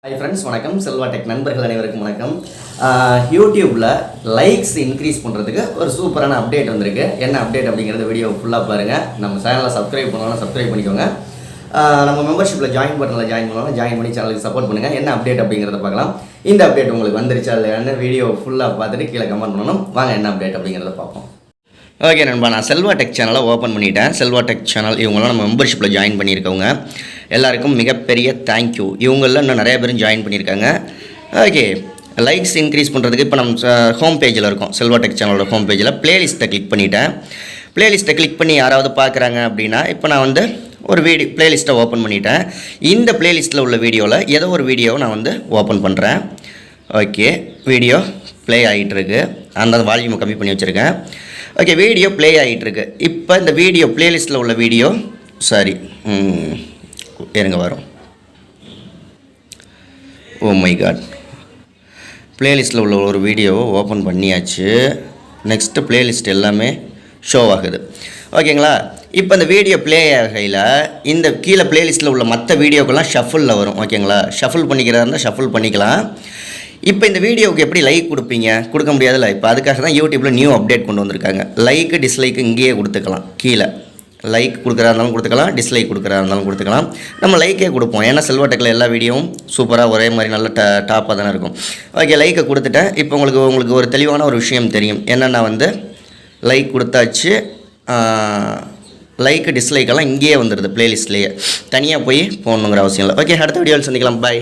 Hi friends, வணக்கம். Selva Tech நண்பர்கள் அனைவருக்கும் வணக்கம். YouTubeல லைக்ஸ் இன்க்ரீஸ் பண்றதுக்கு ஒரு சூப்பரான அப்டேட் வந்திருக்கு. என்ன அப்டேட் அப்படிங்கறத வீடியோ ஃபுல்லா பாருங்க. நம்ம சேனலை சப்ஸ்கிரைப் பண்ணனும்னா சப்ஸ்கிரைப் பண்ணிக்கோங்க. நம்ம மெம்பர்ஷிப்ல ஜாயின் பட்டன்ல ஜாயின் பண்ணனும்னா ஜாயின் பண்ணி சேனலுக்கு சப்போர்ட் பண்ணுங்க. என்ன அப்டேட் அப்படிங்கறத பார்க்கலாம். இந்த அப்டேட் உங்களுக்கு வந்துருச்சா இல்லையான்னு வீடியோ ஃபுல்லா பார்த்துட்டு கீழ கமெண்ட் பண்ணனும். வாங்க என்ன அப்டேட் அப்படிங்கறத பார்ப்போம். ஓகே நண்பா, நான் செல்வா டெக் சேனலை ஓப்பன் பண்ணிட்டேன். செல்வா டெக் சேனல் இவங்களாம் நம்ம மெம்பர்ஷிப்பில் ஜாயின் பண்ணியிருக்கவங்க எல்லாருக்கும் மிகப்பெரிய தேங்க்யூ. இவங்களில் இன்னும் நிறைய பேரும் ஜாயின் பண்ணியிருக்காங்க. ஓகே, லைக்ஸ் இன்க்ரீஸ் பண்ணுறதுக்கு இப்போ நம்ம ஹோம் பேஜில் இருக்கோம். செல்வா டெக் சேனலோட ஹோம் பேஜில் ப்ளேலிஸ்ட்டை கிளிக் பண்ணிட்டேன். ப்ளேலிஸ்ட்டை கிளிக் பண்ணி யாராவது பார்க்குறாங்க அப்படின்னா இப்போ நான் வந்து ஒரு ப்ளேலிஸ்ட்டை ஓப்பன் பண்ணிட்டேன். இந்த ப்ளேலிஸ்ட்டில் உள்ள வீடியோவில் ஏதோ ஒரு வீடியோவை நான் வந்து ஓப்பன் பண்ணுறேன். ஓகே, வீடியோ ப்ளே ஆகிட்டுருக்கு. அந்த வால்யூமை கம்மி பண்ணி வச்சுருக்கேன். ஓகே, வீடியோ ப்ளே ஆகிட்டுருக்கு. இப்போ இந்த வீடியோ ப்ளேலிஸ்ட்டில் உள்ள வீடியோ இருங்க வரும். ஓ மை காட், ப்ளேலிஸ்ட்டில் உள்ள ஒரு வீடியோவை ஓப்பன் பண்ணியாச்சு. நெக்ஸ்ட்டு ப்ளேலிஸ்ட் எல்லாமே ஷோ ஆகுது. ஓகேங்களா, இப்போ இந்த வீடியோ ப்ளே ஆகையில் இந்த கீழே ப்ளேலிஸ்ட்டில் உள்ள மற்ற வீடியோக்கெல்லாம் ஷஃபிளில் வரும். ஓகேங்களா, ஷஃபிள் பண்ணிக்கிறதா இருந்தால் ஷஃபிள் பண்ணிக்கலாம். இப்போ இந்த வீடியோவுக்கு எப்படி லைக் கொடுப்பீங்க? கொடுக்க முடியாதுல்ல. இப்போ அதுக்காக தான் யூடியூப்பில் நியூ அப்டேட் கொண்டு வந்திருக்காங்க. லைக்கு டிஸ்லைக்கு இங்கேயே கொடுத்துக்கலாம். கீழே லைக் கொடுக்குறா இருந்தாலும் கொடுத்துக்கலாம், டிஸ்லைக் கொடுக்குறா இருந்தாலும் கொடுத்துக்கலாம். நம்ம லைக்கே கொடுப்போம். ஏன்னா செல்வா டெக்கில் எல்லா வீடியோவும் சூப்பராக ஒரே மாதிரி நல்ல டாப்பாக தானே இருக்கும். ஓகே, லைக்கை கொடுத்துட்டேன். இப்போ உங்களுக்கு ஒரு தெளிவான ஒரு விஷயம் தெரியும். என்னென்னா வந்து லைக் கொடுத்தாச்சு. லைக்கு டிஸ்லைக்கெல்லாம் இங்கேயே வந்துடுது. ப்ளேலிஸ்ட்லேயே தனியாக போய் போடணுங்கிற அவசியம் இல்லை. ஓகே, அடுத்த வீடியோவில் சந்திக்கலாம். பாய்.